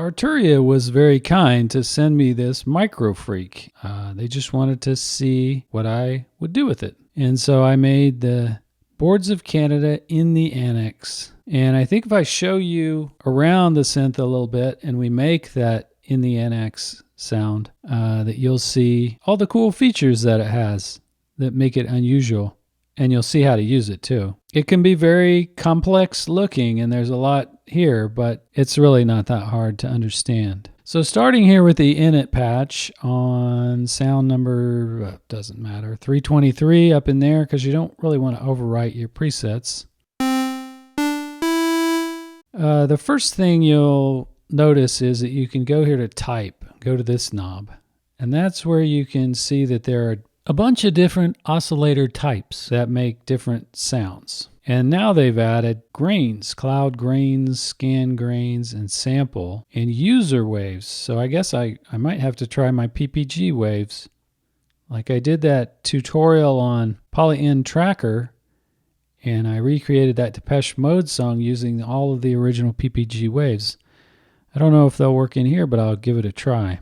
Arturia was very kind to send me this Microfreak. They just wanted to see what I would do with it. And so I made the Boards of Canada in the Annexe. And I think if I show you around the synth a little bit and we make that in the Annexe sound, that you'll see all the cool features that it has that make it unusual. And you'll see how to use it too. It can be very complex looking and there's a lot here, but it's really not that hard to understand. So starting here with the init patch on sound number, doesn't matter, 323 up in there, because you don't really want to overwrite your presets. The first thing you'll notice is that you can go here to type, go to this knob, and that's where you can see that there are a bunch of different oscillator types that make different sounds. And now they've added grains, cloud grains, scan grains, and sample, and user waves. So I guess I might have to try my PPG waves. Like I did that tutorial on Poly-In Tracker, and I recreated that Depeche Mode song using all of the original PPG waves. I don't know if they'll work in here, but I'll give it a try.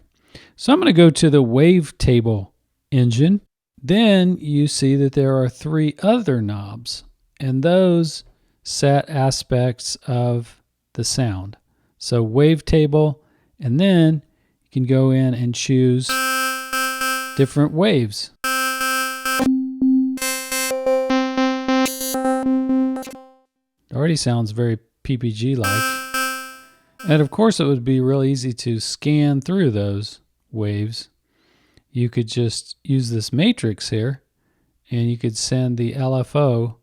So I'm going to go to the wavetable engine. Then you see that there are 3 other knobs, and those set aspects of the sound. So wavetable, and then you can go in and choose different waves. It already sounds very PPG-like. And of course it would be real easy to scan through those waves. You could just use this matrix here, and you could send the LFO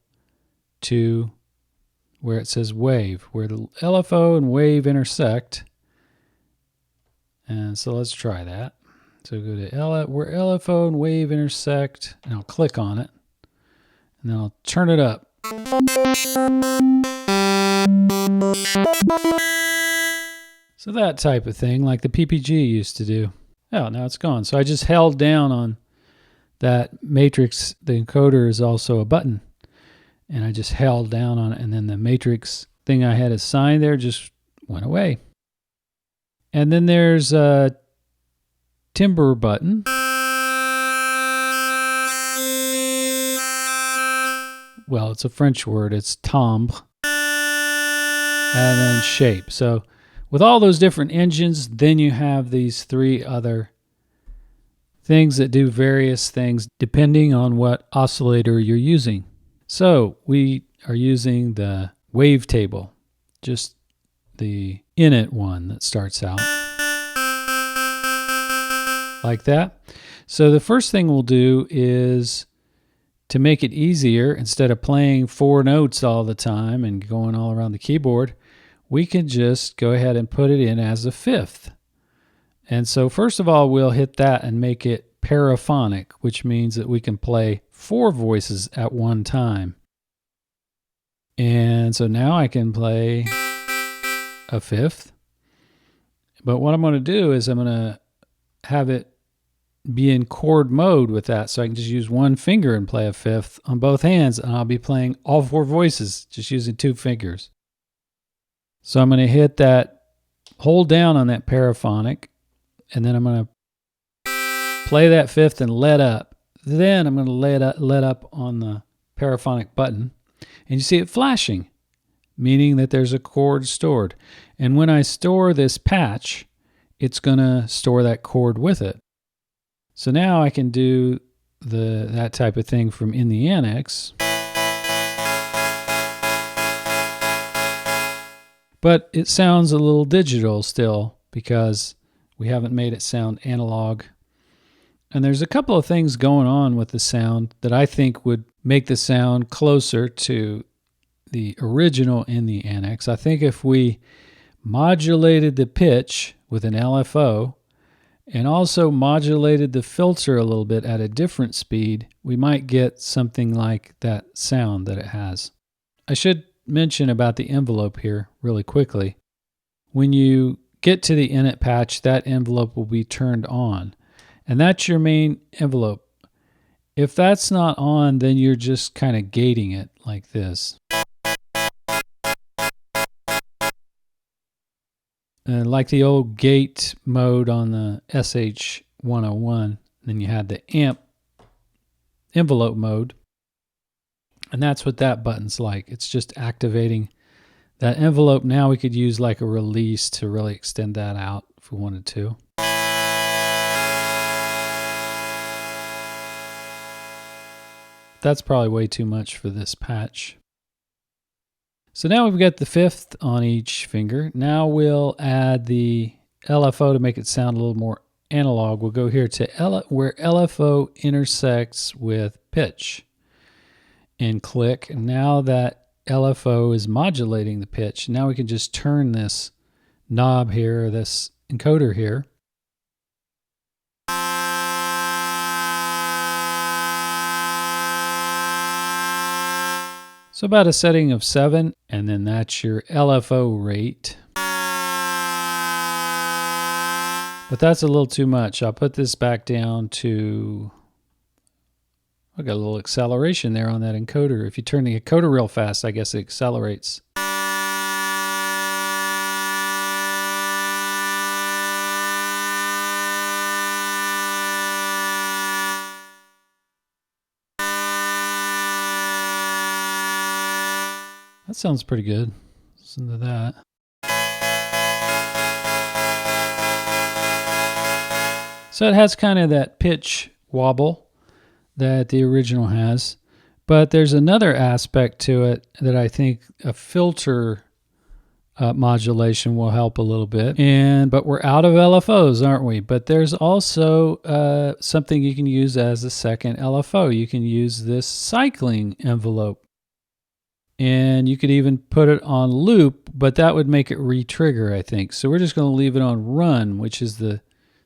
to where it says wave, where the LFO and wave intersect. And so let's try that. So go to where LFO and wave intersect, and I'll click on it, and then I'll turn it up. So that type of thing, like the PPG used to do. Oh, now it's gone. So I just held down on that matrix. The encoder is also a button. And I just held down on it, and then the matrix thing I had assigned there just went away. And then there's a timbre button. Well, it's a French word. It's timbre. And then shape. So with all those different engines, then you have these 3 other things that do various things depending on what oscillator you're using. So we are using the wavetable, just the init one that starts out like that. So the first thing we'll do is, to make it easier, instead of playing 4 notes all the time and going all around the keyboard, we can just go ahead and put it in as a 5th. And so first of all, we'll hit that and make it paraphonic, which means that we can play 4 voices at one time. And so now I can play a 5th. But what I'm going to do is I'm going to have it be in chord mode with that, so I can just use one finger and play a 5th on both hands, and I'll be playing all 4 voices just using 2 fingers. So I'm going to hit that, hold down on that paraphonic, and then I'm going to play that 5th and let up. Then I'm going to let up on the paraphonic button, and you see it flashing, meaning that there's a chord stored. And when I store this patch, it's going to store that chord with it. So now I can do that type of thing from in the Annexe. But it sounds a little digital still because we haven't made it sound analog. And there's a couple of things going on with the sound that I think would make the sound closer to the original in the Annexe. I think if we modulated the pitch with an LFO and also modulated the filter a little bit at a different speed, we might get something like that sound that it has. I should mention about the envelope here really quickly. When you get to the init patch, that envelope will be turned on, and that's your main envelope. If that's not on, then you're just kind of gating it like this. like the old gate mode on the SH-101. Then you had the amp envelope mode. And that's what that button's like. It's just activating that envelope. Now we could use like a release to really extend that out if we wanted to. That's probably way too much for this patch. So now we've got the fifth on each finger. Now we'll add the LFO to make it sound a little more analog. We'll go here to where LFO intersects with pitch and click. And now that LFO is modulating the pitch. Now we can just turn this knob here, or this encoder here. So about a setting of 7, and then that's your LFO rate. But that's a little too much. I'll put this back down to, I got a little acceleration there on that encoder. If you turn the encoder real fast, I guess it accelerates. That sounds pretty good. Listen to that. So it has kind of that pitch wobble that the original has, but there's another aspect to it that I think a filter modulation will help a little bit. But we're out of LFOs, aren't we? But there's also something you can use as a second LFO. You can use this cycling envelope. And you could even put it on loop, but that would make it re-trigger, I think. So we're just going to leave it on run, which is the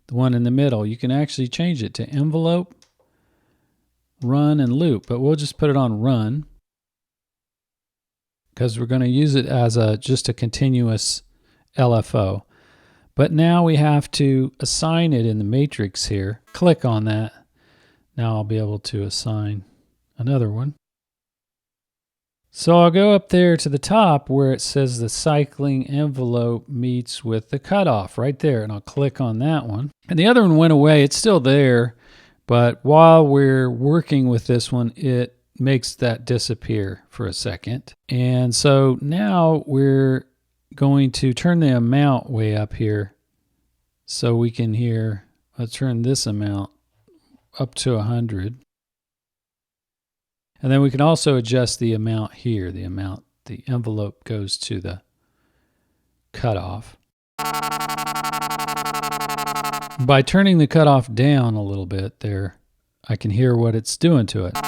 one in the middle. You can actually change it to envelope, run, and loop, but we'll just put it on run because we're going to use it as just a continuous LFO. But now we have to assign it in the matrix here. Click on that. Now I'll be able to assign another one. So I'll go up there to the top where it says the cycling envelope meets with the cutoff right there, and I'll click on that one. And the other one went away. It's still there, but while we're working with this one, it makes that disappear for a second. And so now we're going to turn the amount way up here so we can hear, let's turn this amount up to 100. And then we can also adjust the amount here, the envelope goes to the cutoff. By turning the cutoff down a little bit there, I can hear what it's doing to it.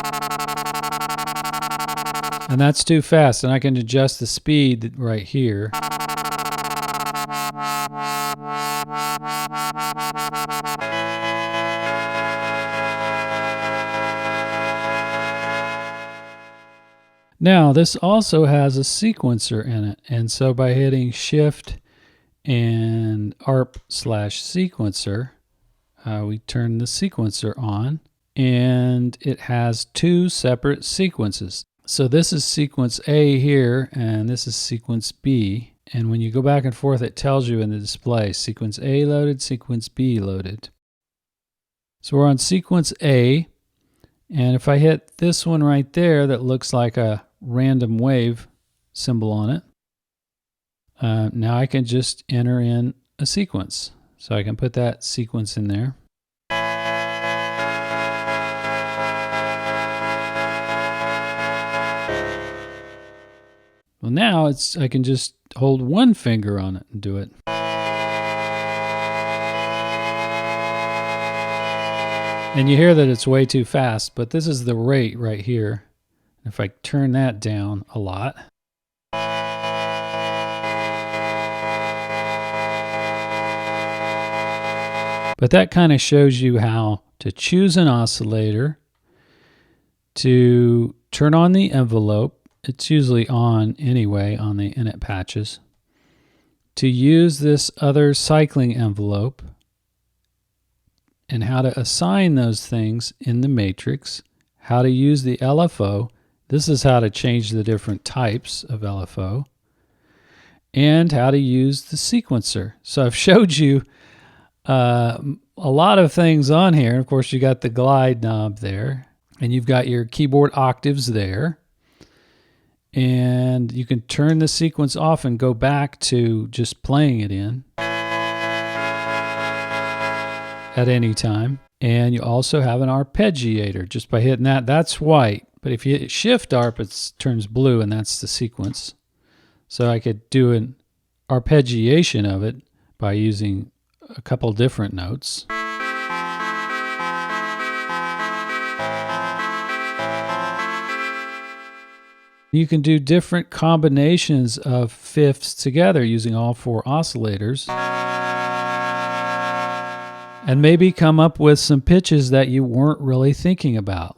And that's too fast, and I can adjust the speed right here. Now, this also has a sequencer in it, and so by hitting Shift and ARP/sequencer, we turn the sequencer on, and it has two separate sequences. So this is sequence A here, and this is sequence B, and when you go back and forth, it tells you in the display, sequence A loaded, sequence B loaded. So we're on sequence A, and if I hit this one right there that looks like a random wave symbol on it, now I can just enter in a sequence. So I can put that sequence in there. Well, now I can just hold one finger on it and do it. And you hear that it's way too fast, but this is the rate right here. If I turn that down a lot, but that kind of shows you how to choose an oscillator, to turn on the envelope. It's usually on anyway on the init patches. To use this other cycling envelope, and how to assign those things in the matrix, how to use the LFO. This is how to change the different types of LFO. and how to use the sequencer. So I've showed you a lot of things on here. Of course, you got the glide knob there, and you've got your keyboard octaves there. And you can turn the sequence off and go back to just playing it in at any time. And you also have an arpeggiator. Just by hitting that, that's white. But if you hit shift arp, it turns blue, and that's the sequence. So I could do an arpeggiation of it by using a couple different notes. You can do different combinations of fifths together using all 4 oscillators, and maybe come up with some pitches that you weren't really thinking about.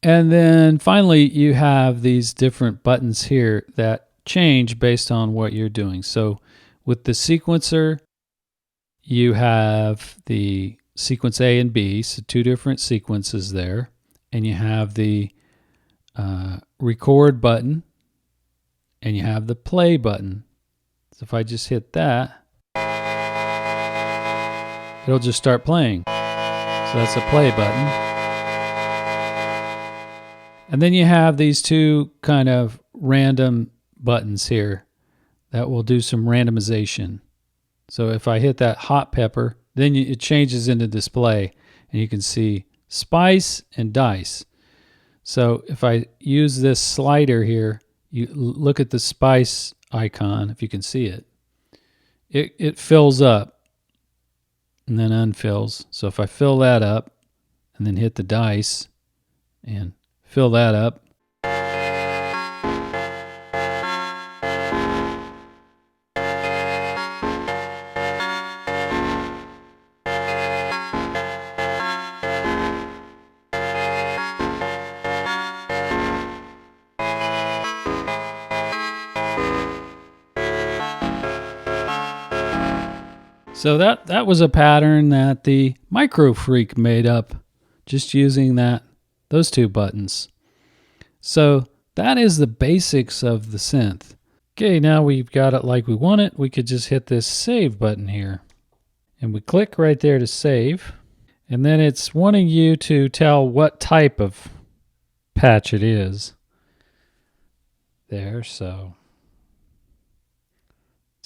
And then finally, you have these different buttons here that change based on what you're doing. So with the sequencer, you have the sequence A and B, so 2 different sequences there. And you have the record button, and you have the play button. So if I just hit that, it'll just start playing. So that's the play button. And then you have these 2 kind of random buttons here that will do some randomization. So if I hit that hot pepper, then it changes into display, and you can see spice and dice. So if I use this slider here, you look at the spice icon, if you can see it. It fills up and then unfills. So if I fill that up and then hit the dice and fill that up, so that was a pattern that the Microfreak made up just using those 2 buttons. So that is the basics of the synth. Okay, now we've got it like we want it. We could just hit this save button here. And we click right there to save. And then it's wanting you to tell what type of patch it is. There, so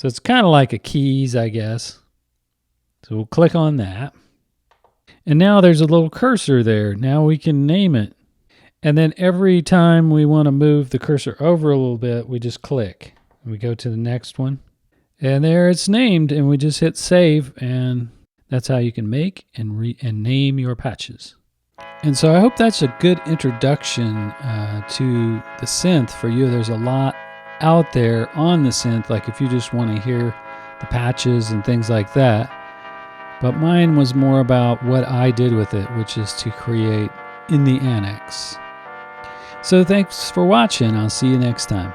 it's kind of like a keys, I guess. So we'll click on that. And now there's a little cursor there. Now we can name it. And then every time we want to move the cursor over a little bit, we just click. And we go to the next one. And there it's named, and we just hit save, and that's how you can make and name your patches. And so I hope that's a good introduction to the synth for you. There's a lot out there on the synth, like if you just want to hear the patches and things like that. But mine was more about what I did with it, which is to create in the Annexe. So thanks for watching. I'll see you next time.